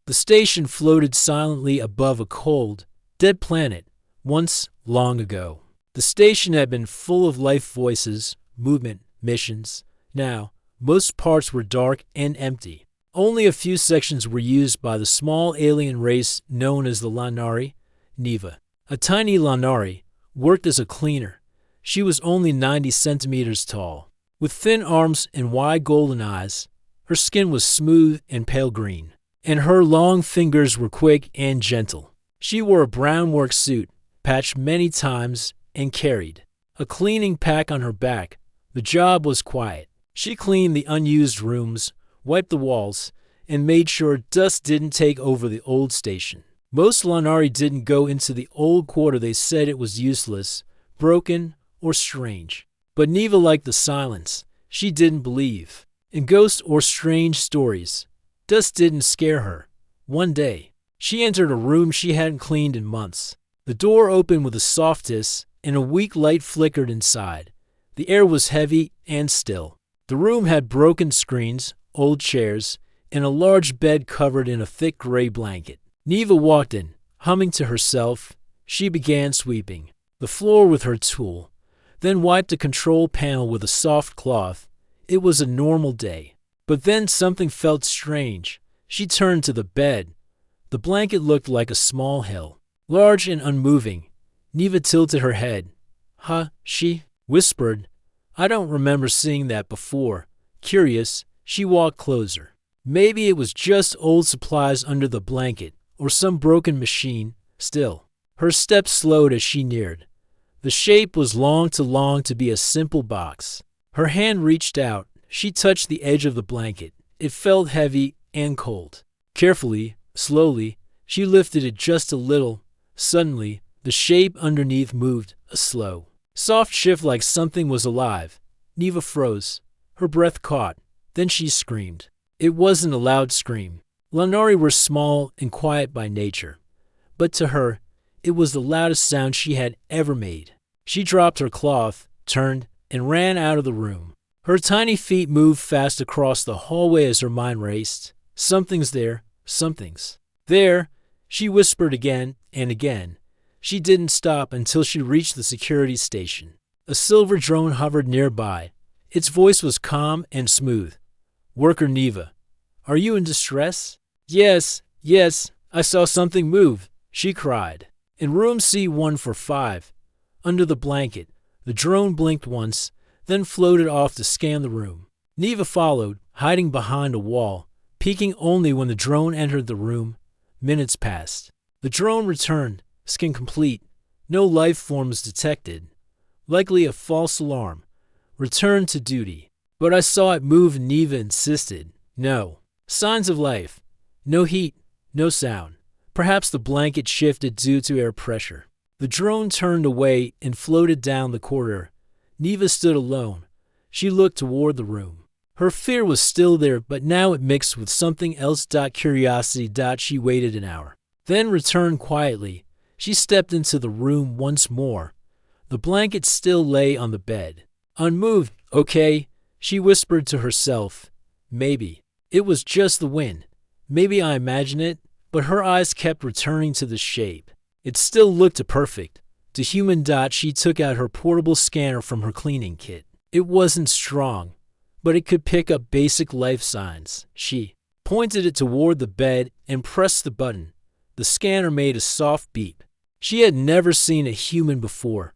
The station floated silently above a cold, dead planet, once long ago. The station had been full of life voices, movement, missions. Now, most parts were dark and empty. Only a few sections were used by the small alien race known as the Lanari, Neva. A tiny Lanari worked as a cleaner. She was only 90 centimeters tall. With thin arms and wide golden eyes, her skin was smooth and pale green, and her long fingers were quick and gentle. She wore a brown work suit, patched many times, and carried a cleaning pack on her back. The job was quiet. She cleaned the unused rooms, wiped the walls, and made sure dust didn't take over the old station. Most Lanari didn't go into the old quarter. They said it was useless, broken, or strange. But Neva liked the silence. She didn't believe in ghosts or strange stories. Dust didn't scare her. One day, she entered a room she hadn't cleaned in months. The door opened with a soft hiss, and a weak light flickered inside. The air was heavy and still. The room had broken screens, old chairs, and a large bed covered in a thick gray blanket. Neva walked in, humming to herself. She began sweeping the floor with her tool, then wiped the control panel with a soft cloth. It was a normal day. But then something felt strange. She turned to the bed. The blanket looked like a small hill, large and unmoving. Neva tilted her head. "Huh?" she whispered. "I don't remember seeing that before." Curious, she walked closer. Maybe it was just old supplies under the blanket, or some broken machine. Still, her steps slowed as she neared. The shape was long to be a simple box. Her hand reached out. She touched the edge of the blanket. It felt heavy and cold. Carefully, slowly, she lifted it just a little. Suddenly, the shape underneath moved, a slow, soft shift like something was alive. Neva froze. Her breath caught. Then she screamed. It wasn't a loud scream. Lanari were small and quiet by nature. But to her, it was the loudest sound she had ever made. She dropped her cloth, turned, and ran out of the room. Her tiny feet moved fast across the hallway as her mind raced. Something's there. Something's there, she whispered again and again. She didn't stop until she reached the security station. A silver drone hovered nearby. Its voice was calm and smooth. "Worker Neva, are you in distress?" Yes, I saw something move," she cried. "In room C145, under the blanket." The drone blinked once, then floated off to scan the room. Neva followed, hiding behind a wall, peeking only when the drone entered the room. Minutes passed. The drone returned, skin complete. No life forms detected. Likely a false alarm. Return to duty. "But I saw it move," Neva insisted. "No. Signs of life. No heat, no sound. Perhaps the blanket shifted due to air pressure." The drone turned away and floated down the corridor. Neva stood alone. She looked toward the room. Her fear was still there, but now it mixed with something else. Curiosity. She waited an hour, then returned quietly. She stepped into the room once more. The blanket still lay on the bed, unmoved. "Okay," she whispered to herself. "Maybe it was just the wind. Maybe I imagined it." But her eyes kept returning to the shape. It still looked perfect. To human. She took out her portable scanner from her cleaning kit. It wasn't strong, but it could pick up basic life signs. She pointed it toward the bed and pressed the button. The scanner made a soft beep. She had never seen a human before.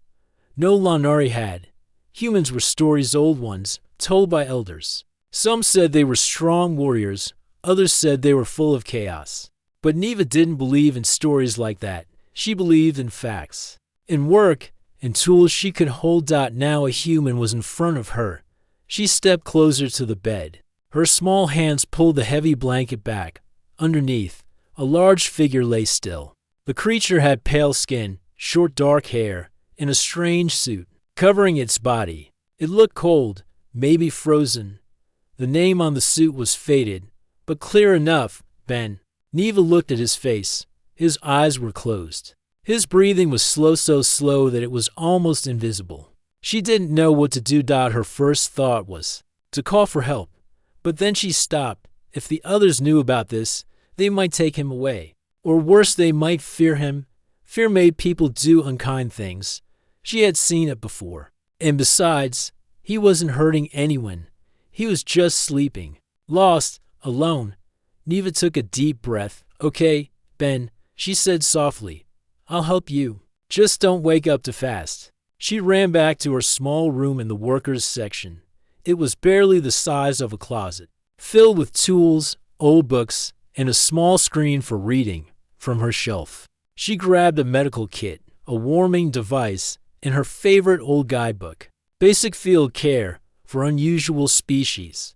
No Lanari had. Humans were stories, old ones, told by elders. Some said they were strong warriors. Others said they were full of chaos. But Neva didn't believe in stories like that. She believed in facts, in work, in tools she could hold. Now a human was in front of her. She stepped closer to the bed. Her small hands pulled the heavy blanket back. Underneath, a large figure lay still. The creature had pale skin, short dark hair, and a strange suit covering its body. It looked cold, maybe frozen. The name on the suit was faded, but clear enough. Ben. Neva looked at his face. His eyes were closed. His breathing was slow, so slow that it was almost invisible. She didn't know what to do. Her first thought was to call for help. But then she stopped. If the others knew about this, They might take him away. Or worse, they might fear him. Fear made people do unkind things. She had seen it before. And besides, he wasn't hurting anyone. He was just sleeping. Lost, alone. Neva took a deep breath. Okay, Ben, she said softly. I'll help you. Just don't wake up too fast. She ran back to her small room in the workers' section. It was barely the size of a closet, filled with tools, old books, and a small screen for reading from her shelf. She grabbed a medical kit, a warming device, and her favorite old guidebook, Basic Field Care for Unusual Species.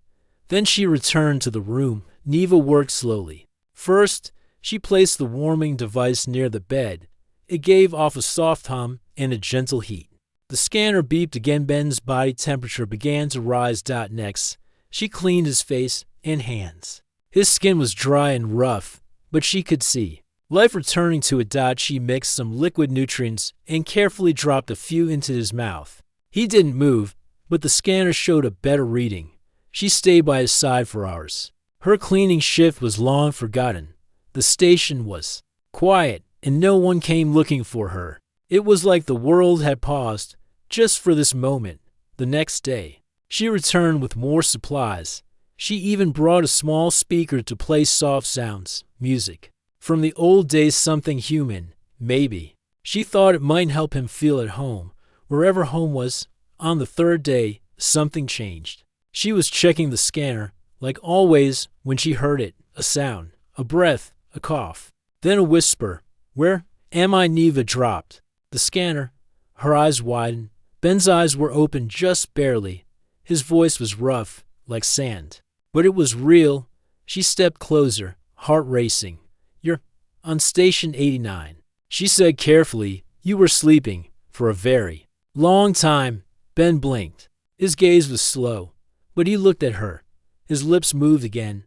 Then she returned to the room. Neva worked slowly. First, she placed the warming device near the bed. It gave off a soft hum and a gentle heat. The scanner beeped again. Ben's body temperature began to rise. Next, she cleaned his face and hands. His skin was dry and rough, but she could see life returning to it. She mixed some liquid nutrients and carefully dropped a few into his mouth. He didn't move, but the scanner showed a better reading. She stayed by his side for hours. Her cleaning shift was long forgotten. The station was quiet, and no one came looking for her. It was like the world had paused just for this moment. The next day, she returned with more supplies. She even brought a small speaker to play soft sounds, music. From the old days, something human, maybe. She thought it might help him feel at home, wherever home was. On the third day, something changed. She was checking the scanner, like always, when she heard it. A sound, a breath, a cough. Then a whisper. Where am I? Neva dropped the scanner. Her eyes widened. Ben's eyes were open just barely. His voice was rough, like sand. But it was real. She stepped closer, heart racing. You're on Station 89, she said carefully. You were sleeping for a very long time. Ben blinked. His gaze was slow, but he looked at her. His lips moved again.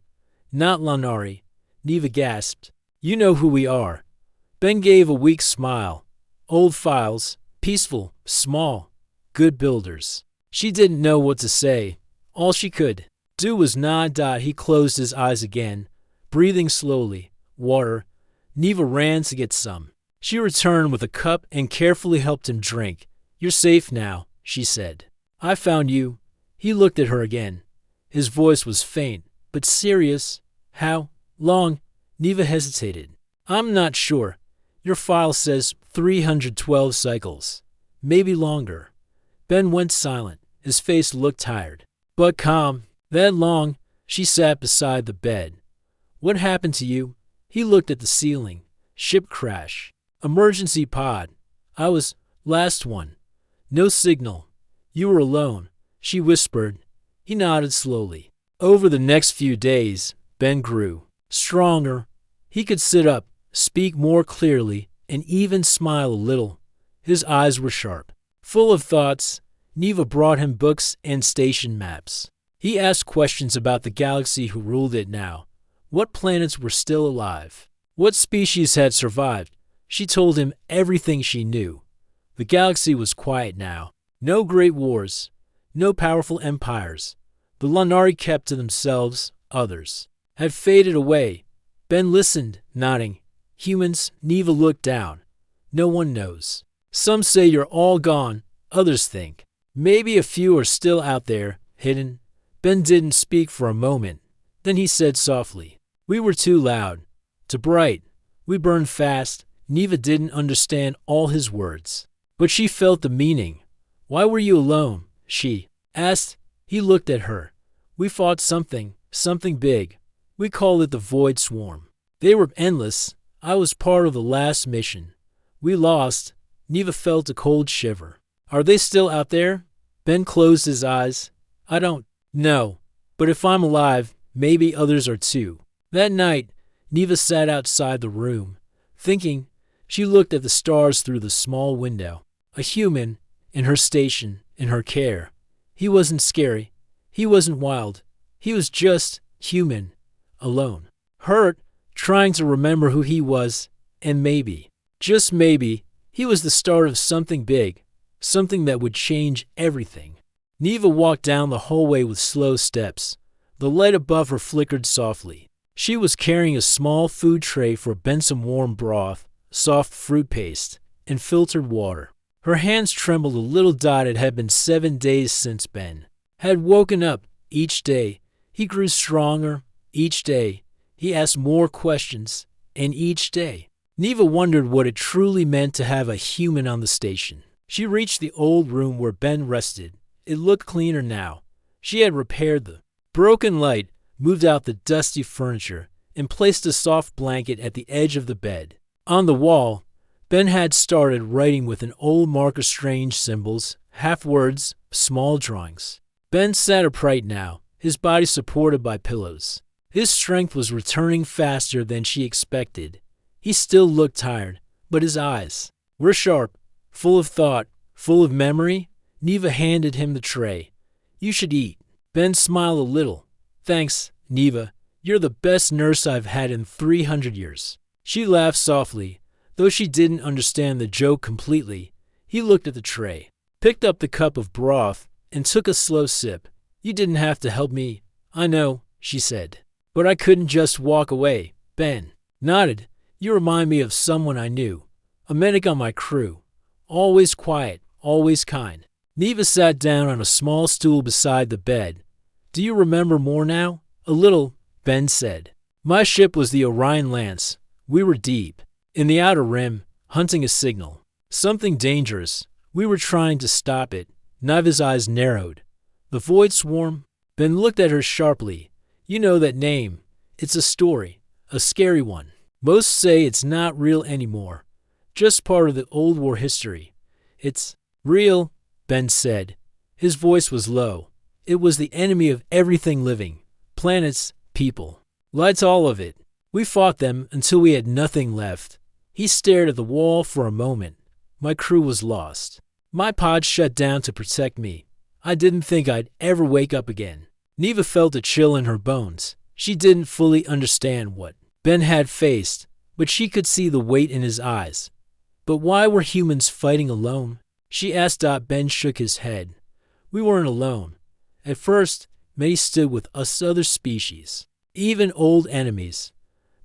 Not Lanari. Neva gasped. You know who we are. Ben gave a weak smile. Old files, peaceful, small, good builders. She didn't know what to say. All she could do was nod. He closed his eyes again, breathing slowly. Water. Neva ran to get some. She returned with a cup and carefully helped him drink. You're safe now, she said. I found you. He looked at her again. His voice was faint, but serious. How long? Neva hesitated. I'm not sure. Your file says 312 cycles. Maybe longer. Ben went silent. His face looked tired, but calm. That long? She sat beside the bed. What happened to you? He looked at the ceiling. Ship crash. Emergency pod. I was last one. No signal. You were alone, she whispered. He nodded slowly. Over the next few days, Ben grew stronger. He could sit up, speak more clearly, and even smile a little. His eyes were sharp, full of thoughts. Neva brought him books and station maps. He asked questions about the galaxy, who ruled it now, what planets were still alive, what species had survived. She told him everything she knew. The galaxy was quiet now. No great wars, no powerful empires. The Lanari kept to themselves. Others had faded away. Ben listened, nodding. Humans. Neva looked down. No one knows. Some say you're all gone. Others think maybe a few are still out there, hidden. Ben didn't speak for a moment. Then he said softly, we were too loud, too bright. We burned fast. Neva didn't understand all his words, but she felt the meaning. Why were you alone? She asked. He looked at her. We fought something big. We called it the Void Swarm. They were endless. I was part of the last mission. We lost. Neva felt a cold shiver. Are they still out there? Ben closed his eyes. I don't know, but if I'm alive, maybe others are too. That night, Neva sat outside the room, thinking. She looked at the stars through the small window. A human, in her station, in her care. He wasn't scary. He wasn't wild. He was just human, alone. Hurt, trying to remember who he was, and maybe, just maybe, he was the start of something big, something that would change everything. Neva walked down the hallway with slow steps. The light above her flickered softly. She was carrying a small food tray for Ben, some warm broth, soft fruit paste, and filtered water. Her hands trembled a little. It had been 7 days since Ben had woken up. Each day, he grew stronger. Each day, he asked more questions. And each day, Neva wondered what it truly meant to have a human on the station. She reached the old room where Ben rested. It looked cleaner now. She had repaired the broken light, moved out the dusty furniture, and placed a soft blanket at the edge of the bed. On the wall, Ben had started writing with an old marker, strange symbols, half words, small drawings. Ben sat upright now, his body supported by pillows. His strength was returning faster than she expected. He still looked tired, but his eyes were sharp, full of thought, full of memory. Neva handed him the tray. "You should eat." Ben smiled a little. "Thanks, Neva. You're the best nurse I've had in 300 years. She laughed softly, though she didn't understand the joke completely. He looked at the tray, picked up the cup of broth, and took a slow sip. "You didn't have to help me, I know," she said. "But I couldn't just walk away." Ben nodded. "You remind me of someone I knew, a medic on my crew. Always quiet, always kind." Neva sat down on a small stool beside the bed. "Do you remember more now?" "A little," Ben said. "My ship was the Orion Lance. We were deep in the outer rim, hunting a signal. Something dangerous. We were trying to stop it." Neva's eyes narrowed. "The Void Swarm?" Ben looked at her sharply. "You know that name. It's a story, a scary one. Most say it's not real anymore, just part of the old war history." "It's real," Ben said. His voice was low. "It was the enemy of everything living. Planets, people. Lights, all of it. We fought them until we had nothing left." He stared at the wall for a moment. "My crew was lost. My pod shut down to protect me. I didn't think I'd ever wake up again." Neva felt a chill in her bones. She didn't fully understand what Ben had faced, but she could see the weight in his eyes. But why were humans fighting alone? She asked. Ben shook his head. "We weren't alone. At first, many stood with us other species, even old enemies.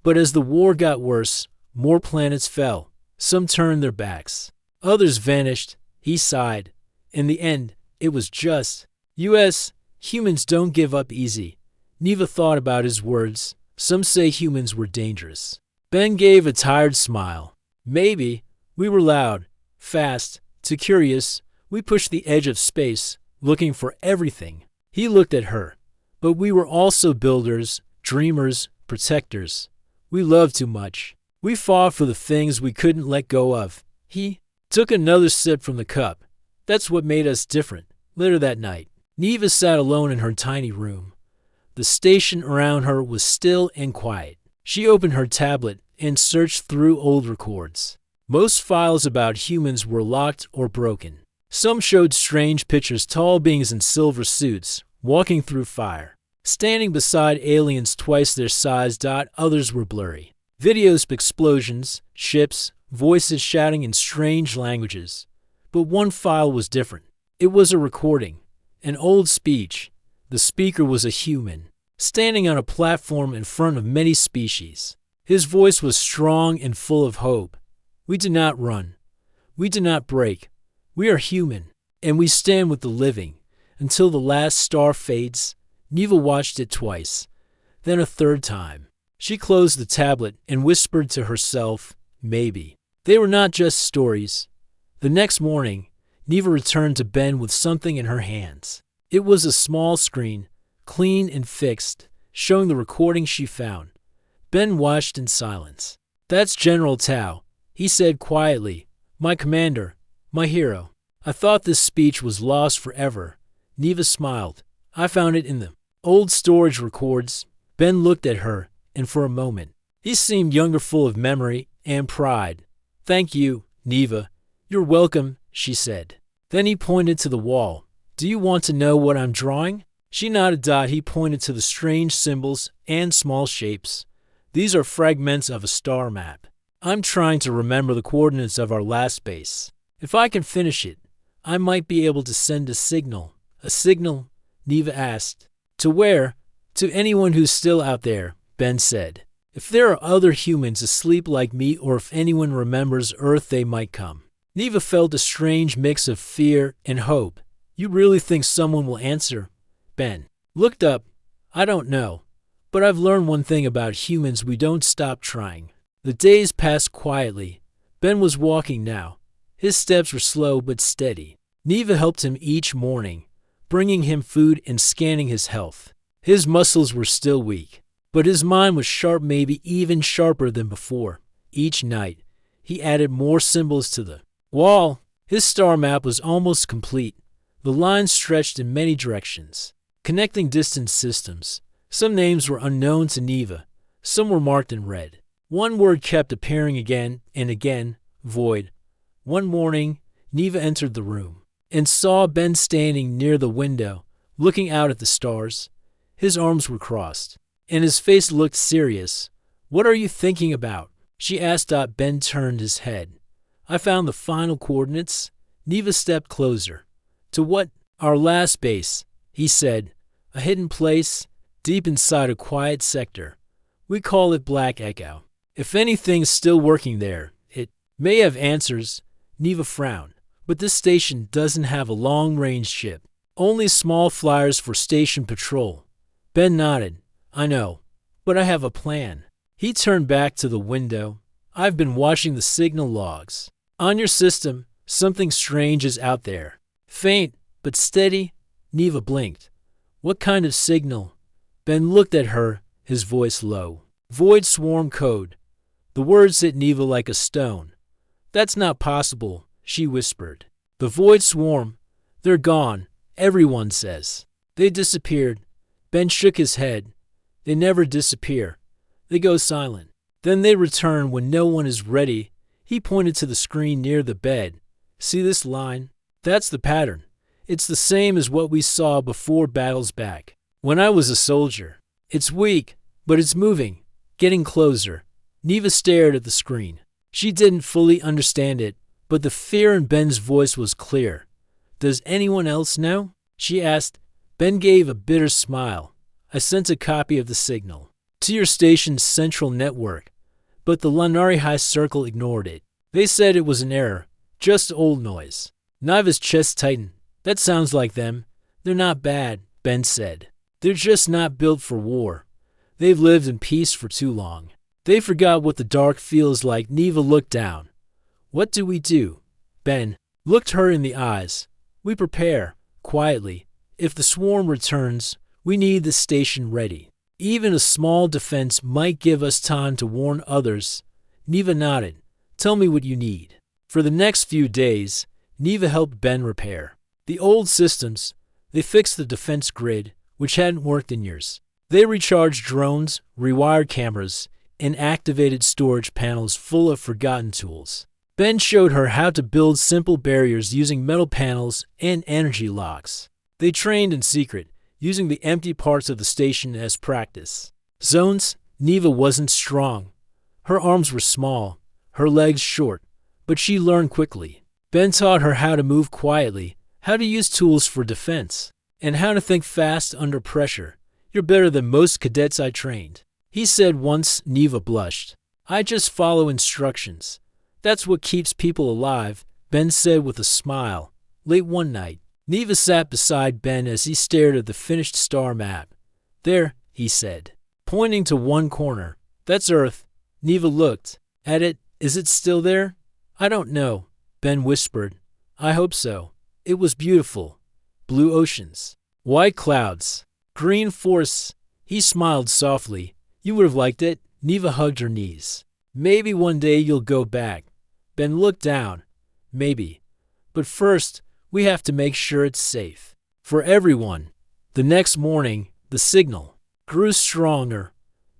But as the war got worse, more planets fell. Some turned their backs. Others vanished." He sighed. "In the end, it was just us. Humans don't give up easy." Neva thought about his words. "Some say humans were dangerous." Ben gave a tired smile. "Maybe. We were loud, fast, too curious. We pushed the edge of space, looking for everything." He looked at her. "But we were also builders, dreamers, protectors. We loved too much. We fought for the things we couldn't let go of." He took another sip from the cup. "That's what made us different." Later that night, Neva sat alone in her tiny room. The station around her was still and quiet. She opened her tablet and searched through old records. Most files about humans were locked or broken. Some showed strange pictures, tall beings in silver suits, walking through fire, standing beside aliens twice their size. Others were blurry. Videos of explosions, ships, voices shouting in strange languages. But one file was different. It was a recording, an old speech. The speaker was a human, standing on a platform in front of many species. His voice was strong and full of hope. "We do not run. We do not break. We are human, and we stand with the living until the last star fades." Neva watched it twice, then a third time. She closed the tablet and whispered to herself, "Maybe they were not just stories." The next morning, Neva returned to Ben with something in her hands. It was a small screen, clean and fixed, showing the recording she found. Ben watched in silence. "That's General Tao," he said quietly. "My commander, my hero. I thought this speech was lost forever." Neva smiled. "I found it in the old storage records." Ben looked at her, and for a moment, he seemed younger, full of memory and pride. "Thank you, Neva. You're welcome," she said. Then he pointed to the wall. "Do you want to know what I'm drawing?" She nodded. He pointed to the strange symbols and small shapes. "These are fragments of a star map. I'm trying to remember the coordinates of our last base. If I can finish it, I might be able to send a signal." "A signal?" Neva asked. "To where?" "To anyone who's still out there," Ben said. If there are other humans asleep like me or if anyone remembers Earth, they might come. Neva felt a strange mix of fear and hope. You really think someone will answer? Ben looked up. I don't know. But I've learned one thing about humans: we don't stop trying. The days passed quietly. Ben was walking now. His steps were slow but steady. Neva helped him each morning, bringing him food and scanning his health. His muscles were still weak, but his mind was sharp, maybe even sharper than before. Each night, he added more symbols to the wall. His star map was almost complete. The lines stretched in many directions, connecting distant systems. Some names were unknown to Neva. Some were marked in red. One word kept appearing again and again: void. One morning, Neva entered the room and saw Ben standing near the window, looking out at the stars. His arms were crossed, and his face looked serious. What are you thinking about? She asked. Ben turned his head. I found the final coordinates. Neva stepped closer. To what? Our last base, he said. A hidden place, deep inside a quiet sector. We call it Black Echo. If anything's still working there, it may have answers. Neva frowned. But this station doesn't have a long-range ship. Only small flyers for station patrol. Ben nodded. I know, but I have a plan. He turned back to the window. I've been watching the signal logs. On your system, something strange is out there. Faint, but steady. Neva blinked. What kind of signal? Ben looked at her, his voice low. Void swarm code. The words hit Neva like a stone. That's not possible, she whispered. The void swarm. They're gone, everyone says. They disappeared. Ben shook his head. They never disappear. They go silent. Then they return when no one is ready. He pointed to the screen near the bed. See this line? That's the pattern. It's the same as what we saw before battles back, when I was a soldier. It's weak, but it's moving, getting closer. Neva stared at the screen. She didn't fully understand it, but the fear in Ben's voice was clear. Does anyone else know? She asked. Ben gave a bitter smile. I sent a copy of the signal to your station's central network, but the Lanari High Circle ignored it. They said it was an error, just old noise. Neva's chest tightened. That sounds like them. They're not bad, Ben said. They're just not built for war. They've lived in peace for too long. They forgot what the dark feels like. Neva looked down. What do we do? Ben looked her in the eyes. We prepare, quietly. If the swarm returns, we need the station ready. Even a small defense might give us time to warn others. Neva nodded. Tell me what you need. For the next few days, Neva helped Ben repair the old systems. They fixed the defense grid, which hadn't worked in years. They recharged drones, rewired cameras, and activated storage panels full of forgotten tools. Ben showed her how to build simple barriers using metal panels and energy locks. They trained in secret, using the empty parts of the station as practice zones. Neva wasn't strong. Her arms were small, her legs short, but she learned quickly. Ben taught her how to move quietly, how to use tools for defense, and how to think fast under pressure. You're better than most cadets I trained, he said once. Neva blushed. I just follow instructions. That's what keeps people alive, Ben said with a smile. Late one night, Neva sat beside Ben as he stared at the finished star map. There, he said, pointing to one corner. That's Earth. Neva looked at it. Is it still there? I don't know, Ben whispered. I hope so. It was beautiful. Blue oceans, white clouds, green forests. He smiled softly. You would have liked it. Neva hugged her knees. Maybe one day you'll go back. Ben looked down. Maybe. But first, we have to make sure it's safe for everyone. The next morning, the signal grew stronger.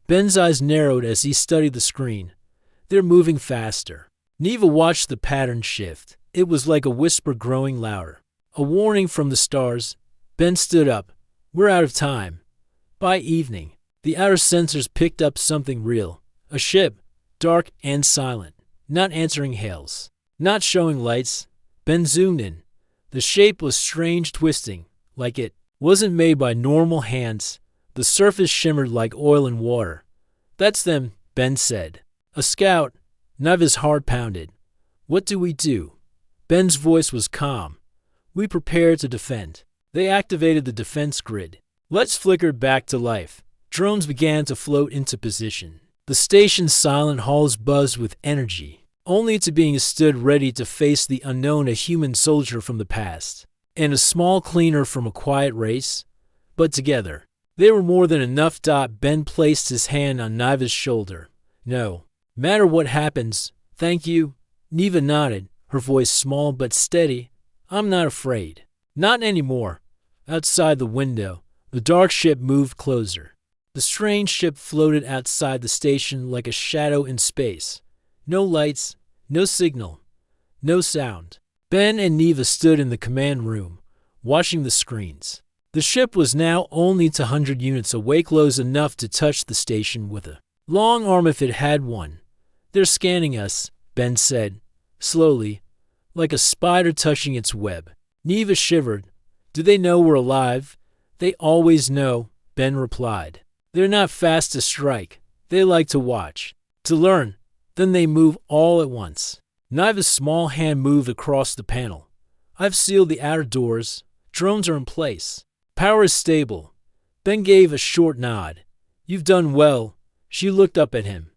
Ben's eyes narrowed as he studied the screen. They're moving faster. Neva watched the pattern shift. It was like a whisper growing louder. A warning from the stars. Ben stood up. We're out of time. By evening, the outer sensors picked up something real. A ship, dark and silent, not answering hails, not showing lights. Ben zoomed in. The shape was strange, twisting, like it wasn't made by normal hands. The surface shimmered like oil and water. That's them, Ben said. A scout. Neva's heart pounded. What do we do? Ben's voice was calm. We prepare to defend. They activated the defense grid. Lights flickered back to life. Drones began to float into position. The station's silent halls buzzed with energy, only to being stood ready to face the unknown, a human soldier from the past, and a small cleaner from a quiet race. But together, they were more than enough. Ben placed his hand on Neva's shoulder. No matter what happens, thank you. Neva nodded, her voice small but steady. I'm not afraid. Not anymore. Outside the window, the dark ship moved closer. The strange ship floated outside the station like a shadow in space. No lights, no signal, no sound. Ben and Neva stood in the command room, watching the screens. The ship was now only 200 units away, close enough to touch the station with a long arm if it had one. They're scanning us, Ben said, slowly, like a spider touching its web. Neva shivered. Do they know we're alive? They always know, Ben replied. They're not fast to strike. They like to watch, to learn. Then they move all at once. Neva's small hand moved across the panel. I've sealed the outer doors. Drones are in place. Power is stable. Ben gave a short nod. You've done well. She looked up at him.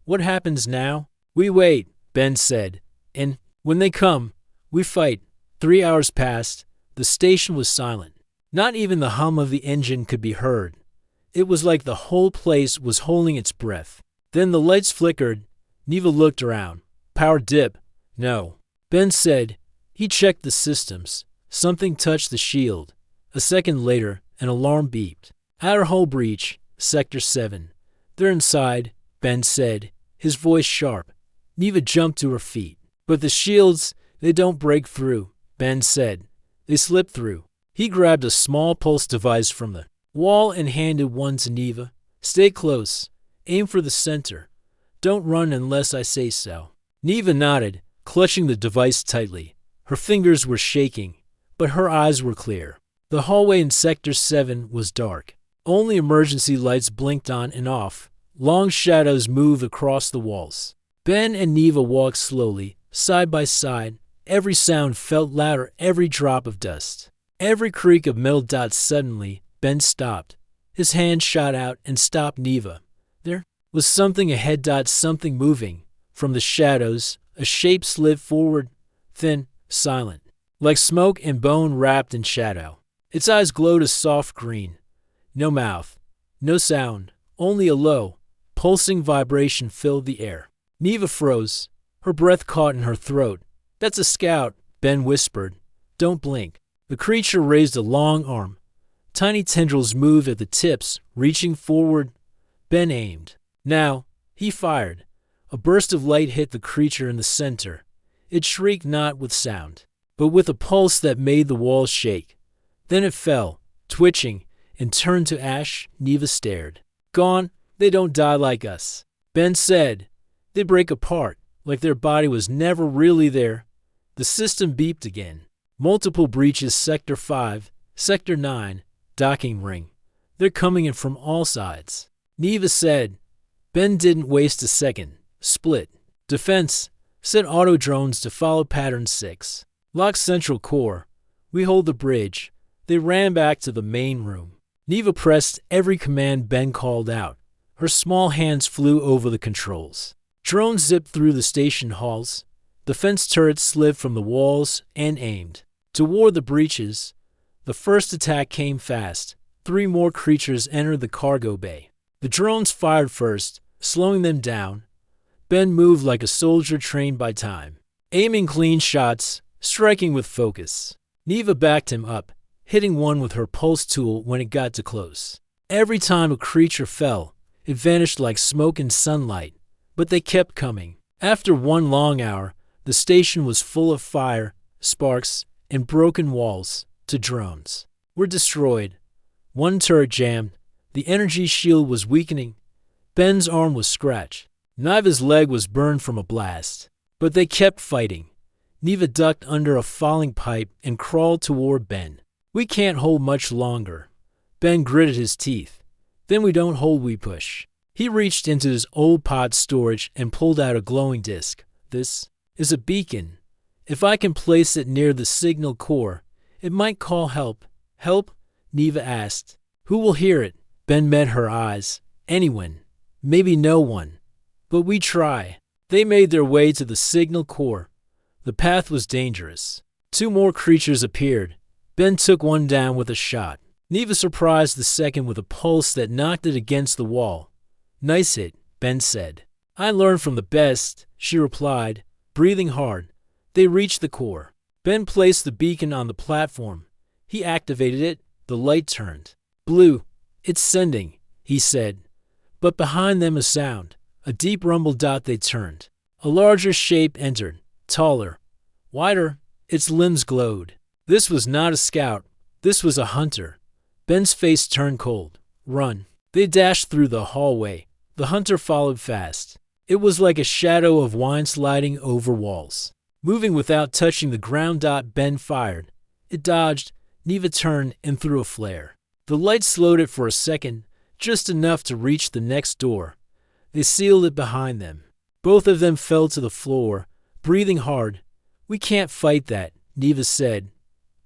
What happens now? We wait, Ben said. And when they come, we fight. 3 hours passed. The station was silent. Not even the hum of the engine could be heard. It was like the whole place was holding its breath. Then the lights flickered. Neva looked around. Power dip. No. Ben said. He checked the systems. Something touched the shield. A second later, an alarm beeped. Outer hull breach, Sector 7. They're inside, Ben said, his voice sharp. Neva jumped to her feet. But the shields, they don't break through, Ben said. They slip through. He grabbed a small pulse device from the wall and handed one to Neva. Stay close. Aim for the center. Don't run unless I say so. Neva nodded, clutching the device tightly. Her fingers were shaking, but her eyes were clear. The hallway in Sector 7 was dark. Only emergency lights blinked on and off. Long shadows moved across the walls. Ben and Neva walked slowly, side by side. Every sound felt louder, every drop of dust, every creak of metal. Suddenly, Ben stopped. His hand shot out and stopped Neva. There was something ahead. Something moving. From the shadows, a shape slid forward, thin, silent, like smoke and bone wrapped in shadow. Its eyes glowed a soft green. No mouth, no sound, only a low, pulsing vibration filled the air. Neva froze. Her breath caught in her throat. That's a scout, Ben whispered. Don't blink. The creature raised a long arm. Tiny tendrils moved at the tips, reaching forward. Ben aimed. Now, he fired. A burst of light hit the creature in the center. It shrieked not with sound, but with a pulse that made the walls shake. Then it fell, twitching, and turned to ash. Neva stared. Gone. They don't die like us. Ben said. They break apart, like their body was never really there. The system beeped again. Multiple breaches. Sector 5, Sector 9, docking ring. They're coming in from all sides. Neva said. Ben didn't waste a second. Split. Defense. Set auto drones to follow pattern 6. Lock central core. We hold the bridge. They ran back to the main room. Neva pressed every command Ben called out. Her small hands flew over the controls. Drones zipped through the station halls. Defense turrets slid from the walls and aimed toward the breaches. The first attack came fast. 3 more creatures entered the cargo bay. The drones fired first, slowing them down. Ben moved like a soldier trained by time, aiming clean shots, striking with focus. Neva backed him up, hitting one with her pulse tool when it got too close. Every time a creature fell, it vanished like smoke in sunlight, but they kept coming. After 1 long hour, the station was full of fire, sparks, and broken walls. To drones. We're destroyed. 1 turret jammed. The energy shield was weakening. Ben's arm was scratched. Neva's leg was burned from a blast. But they kept fighting. Neva ducked under a falling pipe and crawled toward Ben. We can't hold much longer. Ben gritted his teeth. Then we don't hold, we push. He reached into his old pod storage and pulled out a glowing disk. This is a beacon. If I can place it near the signal core, it might call help. Help? Neva asked. Who will hear it? Ben met her eyes. Anyone. Maybe no one. But we try. They made their way to the signal core. The path was dangerous. 2 more creatures appeared. Ben took one down with a shot. Neva surprised the second with a pulse that knocked it against the wall. Nice hit, Ben said. I learned from the best, she replied, breathing hard. They reached the core. Ben placed the beacon on the platform. He activated it. The light turned blue. It's sending, he said. But behind them a sound. A deep rumble. They turned. A larger shape entered. Taller. Wider. Its limbs glowed. This was not a scout. This was a hunter. Ben's face turned cold. Run. They dashed through the hallway. The hunter followed fast. It was like a shadow of wine sliding over walls. Moving without touching the ground. Ben fired. It dodged. Neva turned and threw a flare. The light slowed it for a second, just enough to reach the next door. They sealed it behind them. Both of them fell to the floor, breathing hard. We can't fight that, Neva said.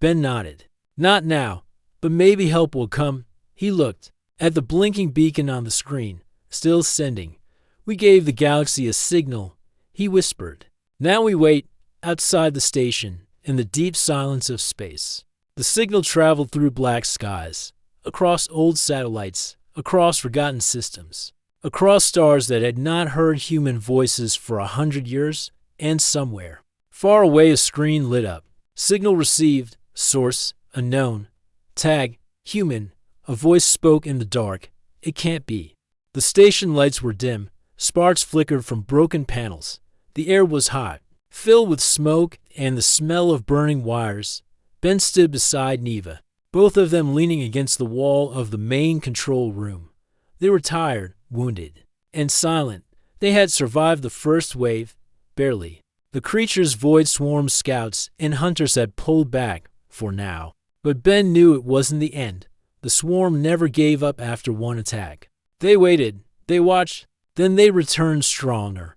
Ben nodded. Not now, but maybe help will come. He looked at the blinking beacon on the screen, still sending. We gave the galaxy a signal, he whispered. Now we wait, outside the station, in the deep silence of space. The signal traveled through black skies, across old satellites, across forgotten systems, across stars that had not heard human voices for 100 years, and somewhere, far away, a screen lit up. Signal received, source, unknown, tag, human. A voice spoke in the dark. It can't be. The station lights were dim. Sparks flickered from broken panels. The air was hot, filled with smoke and the smell of burning wires. Ben stood beside Neva, both of them leaning against the wall of the main control room. They were tired, wounded, and silent. They had survived the first wave, barely. The creature's void swarm scouts and hunters had pulled back, for now. But Ben knew it wasn't the end. The swarm never gave up after one attack. They waited, they watched, then they returned stronger.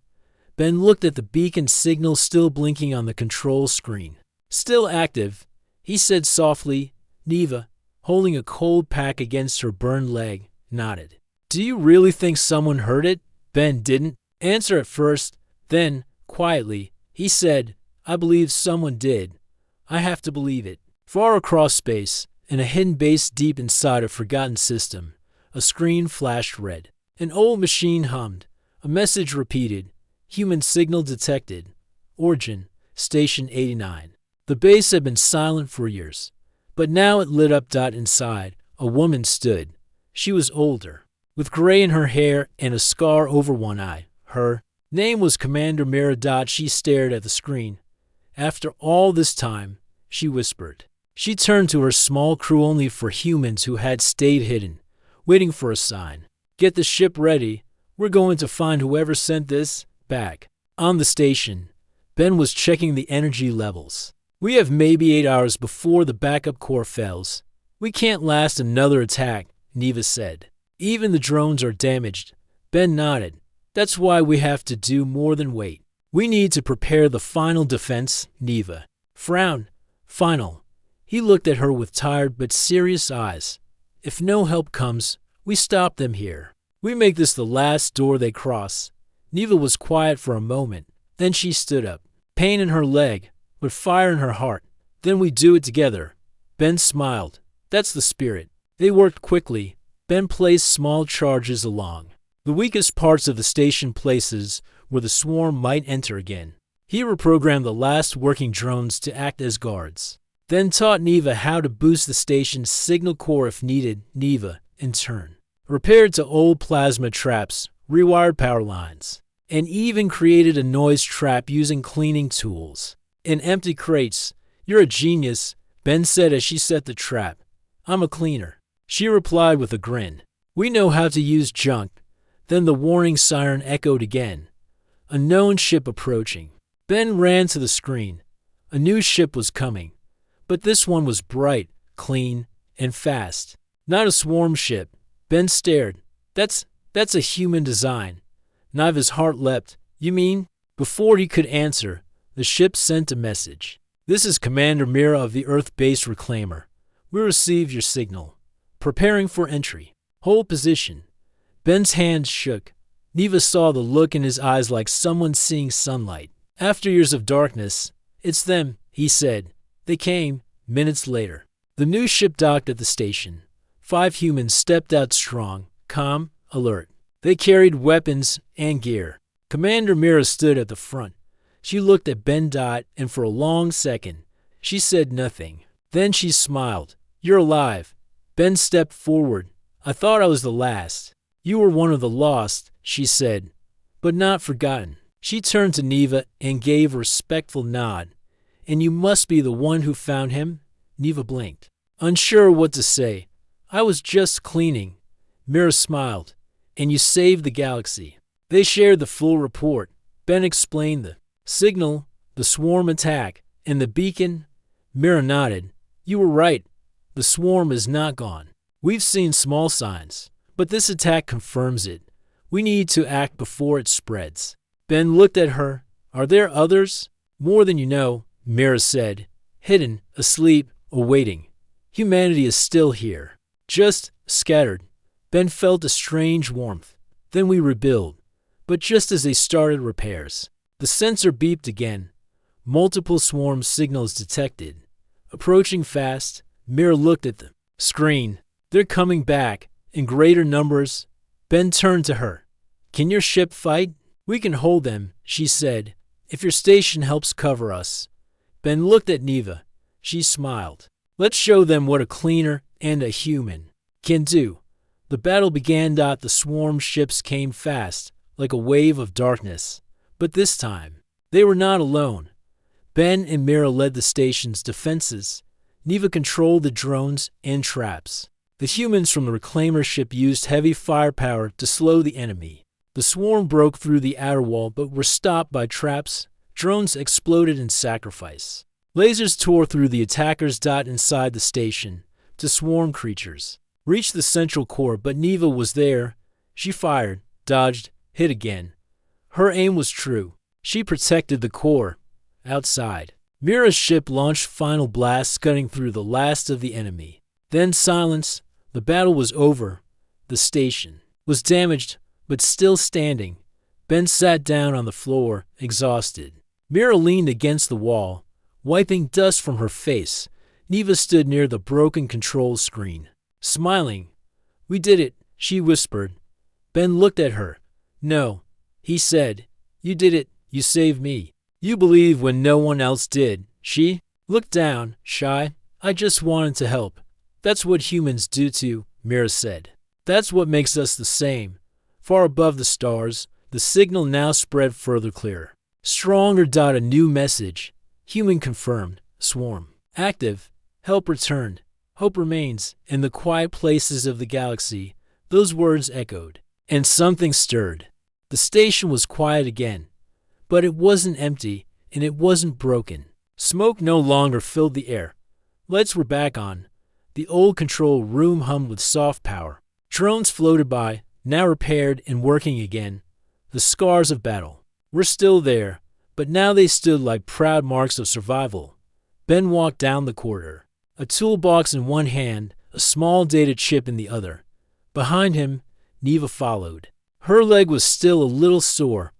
Ben looked at the beacon signal still blinking on the control screen. Still active, he said softly. Neva, holding a cold pack against her burned leg, nodded. Do you really think someone heard it? Ben didn't answer at first. Then, quietly, he said, I believe someone did. I have to believe it. Far across space, in a hidden base deep inside a forgotten system, a screen flashed red. An old machine hummed. A message repeated. Human signal detected. Origin, Station 89. The base had been silent for years, but now it lit up. Inside, a woman stood. She was older, with gray in her hair and a scar over one eye. Her name was Commander Mira. She stared at the screen. After all this time, she whispered. She turned to her small crew only for humans who had stayed hidden, waiting for a sign. Get the ship ready. We're going to find whoever sent this back. On the station, Ben was checking the energy levels. We have maybe 8 hours before the backup core fails. We can't last another attack, Neva said. Even the drones are damaged. Ben nodded. That's why we have to do more than wait. We need to prepare the final defense, Neva. Frown. Final. He looked at her with tired but serious eyes. If no help comes, we stop them here. We make this the last door they cross. Neva was quiet for a moment. Then she stood up. Pain in her leg, but fire in her heart. Then we do it together. Ben smiled. That's the spirit. They worked quickly. Ben placed small charges along the weakest parts of the station, places where the swarm might enter again. He reprogrammed the last working drones to act as guards. Then taught Neva how to boost the station's signal core if needed. Neva, in turn, repaired to old plasma traps, rewired power lines, and even created a noise trap using cleaning tools. In empty crates. You're a genius, Ben said as she set the trap. I'm a cleaner, she replied with a grin. We know how to use junk. Then the warning siren echoed again. A known ship approaching. Ben ran to the screen. A new ship was coming. But this one was bright, clean, and fast. Not a swarm ship. Ben stared. That's That's a human design. Niva's heart leapt. You mean? Before he could answer, the ship sent a message. This is Commander Mira of the Earth-based Reclaimer. We received your signal. Preparing for entry. Hold position. Ben's hands shook. Niva saw the look in his eyes like someone seeing sunlight. After years of darkness, it's them, he said. They came, minutes later. The new ship docked at the station. 5 humans stepped out strong, calm, alert. They carried weapons and gear. Commander Mira stood at the front. She looked at Ben Dot, and for a long second, she said nothing. Then she smiled. You're alive. Ben stepped forward. I thought I was the last. You were one of the lost, she said, but not forgotten. She turned to Niva and gave a respectful nod. And you must be the one who found him? Niva blinked, unsure what to say. I was just cleaning. Mira smiled. And you saved the galaxy. They shared the full report. Ben explained the signal, the swarm attack, and the beacon. Mira nodded. You were right. The swarm is not gone. We've seen small signs, but this attack confirms it. We need to act before it spreads. Ben looked at her. Are there others? More than you know, Mira said. Hidden, asleep, awaiting. Humanity is still here. Just scattered. Ben felt a strange warmth. Then we rebuild. But just as they started repairs, the sensor beeped again. Multiple swarm signals detected. Approaching fast, Mira looked at the screen. They're coming back, in greater numbers. Ben turned to her. Can your ship fight? We can hold them, she said, if your station helps cover us. Ben looked at Niva. She smiled. Let's show them what a cleaner and a human can do. The battle began. The swarm ships came fast, like a wave of darkness. But this time, they were not alone. Ben and Mira led the station's defenses. Niva controlled the drones and traps. The humans from the Reclaimer ship used heavy firepower to slow the enemy. The swarm broke through the outer wall but were stopped by traps. Drones exploded in sacrifice. Lasers tore through the attackers. Inside the station, to swarm creatures reached the central core, but Niva was there. She fired, dodged, hit again. Her aim was true. She protected the core. Outside, Mira's ship launched final blasts, cutting through the last of the enemy. Then silence. The battle was over. The station was damaged, but still standing. Ben sat down on the floor, exhausted. Mira leaned against the wall, wiping dust from her face. Niva stood near the broken control screen, smiling. We did it, she whispered. Ben looked at her. No, he said. You did it. You saved me. You believed when no one else did. She looked down, shy. I just wanted to help. That's what humans do too, Mira said. That's what makes us the same. Far above the stars, the signal now spread further clearer. Stronger. A new message. Human confirmed. Swarm active. Help returned. Hope remains. In the quiet places of the galaxy, those words echoed, and something stirred. The station was quiet again, but it wasn't empty, and it wasn't broken. Smoke no longer filled the air. Lights were back on. The old control room hummed with soft power. Drones floated by, now repaired and working again. The scars of battle were still there, but now they stood like proud marks of survival. Ben walked down the corridor, a toolbox in one hand, a small data chip in the other. Behind him, Niva followed. Her leg was still a little sore,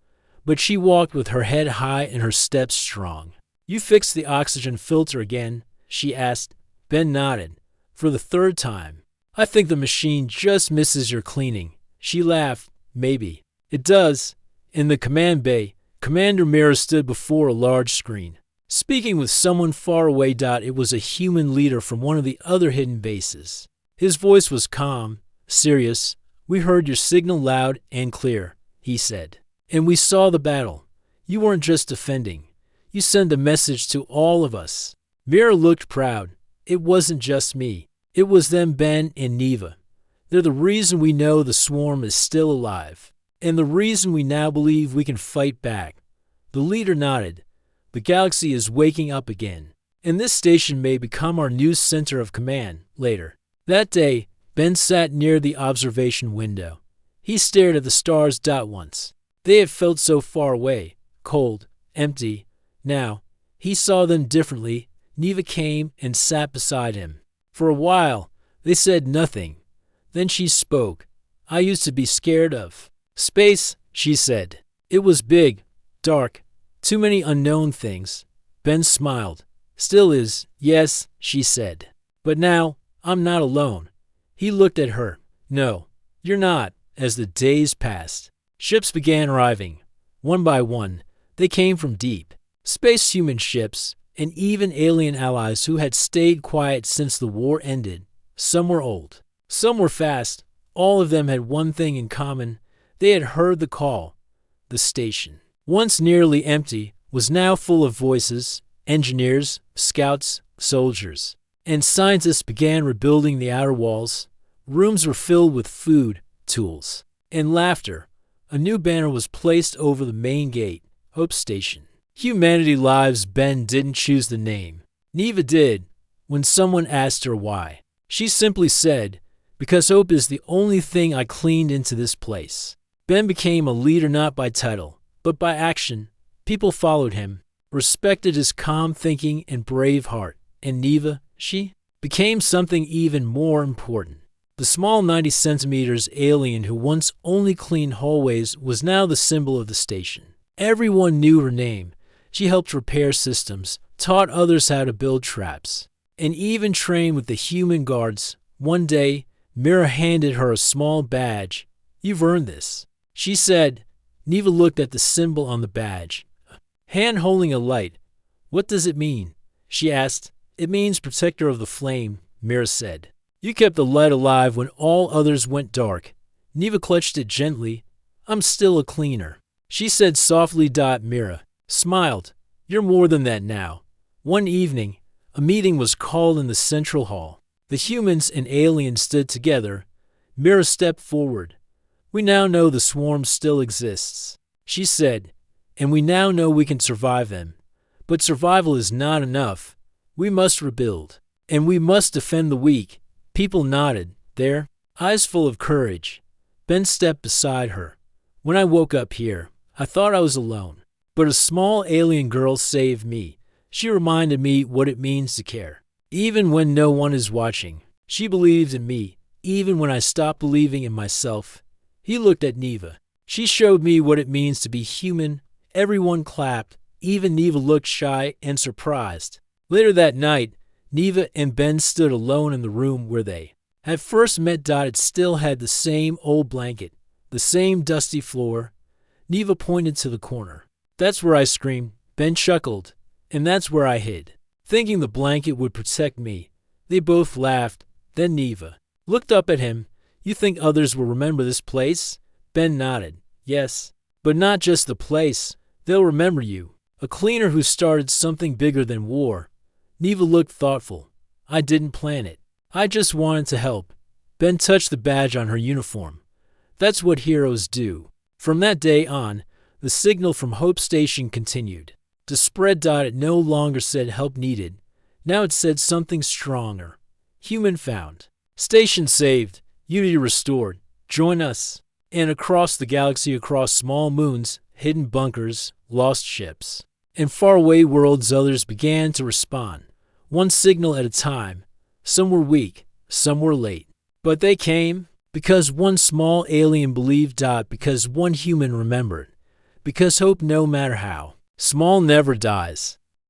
but she walked with her head high and her steps strong. You fixed the oxygen filter again? She asked. Ben nodded. For the third time. I think the machine just misses your cleaning. She laughed. Maybe. It does. In the command bay, Commander Mira stood before a large screen, speaking with someone far away. It was a human leader from one of the other hidden bases. His voice was calm, serious. We heard your signal loud and clear, he said. And we saw the battle. You weren't just defending. You sent a message to all of us. Mira looked proud. It wasn't just me. It was them, Ben and Niva. They're the reason we know the swarm is still alive, and the reason we now believe we can fight back. The leader nodded. The galaxy is waking up again, and this station may become our new center of command later. That day, Ben sat near the observation window. He stared at the stars. Once they had felt so far away, cold, empty. Now he saw them differently. Neva came and sat beside him. For a while, they said nothing. Then she spoke. I used to be scared of space, she said. It was big, dark, too many unknown things. Ben smiled. Still is, yes, she said. But now, I'm not alone. He looked at her. No, you're not. As the days passed, ships began arriving. One by one, they came from deep space, human ships, and even alien allies who had stayed quiet since the war ended. Some were old. Some were fast. All of them had one thing in common. They had heard the call. The station, once nearly empty, was now full of voices. Engineers, scouts, soldiers, and scientists began rebuilding the outer walls. Rooms were filled with food, tools, and laughter. A new banner was placed over the main gate. Hope Station. Humanity Lives. Ben didn't choose the name. Neva did. When someone asked her why, she simply said, because hope is the only thing I cleaned into this place. Ben became a leader not by title, but by action. People followed him, respected his calm thinking and brave heart. And Neva, she became something even more important. The small 90 centimeters alien who once only cleaned hallways was now the symbol of the station. Everyone knew her name. She helped repair systems, taught others how to build traps, and even trained with the human guards. One day, Mira handed her a small badge. You've earned this, she said. Neva looked at the symbol on the badge. Hand holding a light. What does it mean? She asked. It means protector of the flame, Mira said. You kept the light alive when all others went dark. Neva clutched it gently. I'm still a cleaner, she said softly. Mira smiled. You're more than that now. One evening, a meeting was called in the central hall. The humans and aliens stood together. Mira stepped forward. We now know the swarm still exists, she said, and we now know we can survive them. But survival is not enough. We must rebuild, and we must defend the weak. People nodded, their eyes full of courage. Ben stepped beside her. When I woke up here, I thought I was alone. But a small alien girl saved me. She reminded me what it means to care. Even when no one is watching, she believed in me, even when I stopped believing in myself. He looked at Neva. She showed me what it means to be human. Everyone clapped. Even Neva looked shy and surprised. Later that night, Neva and Ben stood alone in the room where they had first met. It still had the same old blanket, the same dusty floor. Neva pointed to the corner. That's where I screamed. Ben chuckled. And that's where I hid, thinking the blanket would protect me. They both laughed. Then Neva looked up at him. You think others will remember this place? Ben nodded. Yes, but not just the place. They'll remember you, a cleaner who started something bigger than war. Neva looked thoughtful. I didn't plan it. I just wanted to help. Ben touched the badge on her uniform. That's what heroes do. From that day on, the signal from Hope Station continued to spread. It no longer said help needed. Now it said something stronger. Human found. Station saved. Unity restored. Join us. And across the galaxy, across small moons, hidden bunkers, lost ships, and faraway worlds, others began to respond. One signal at a time. Some were weak, some were late. But they came because one small alien believed. Because one human remembered. Because hope, no matter how small, never dies.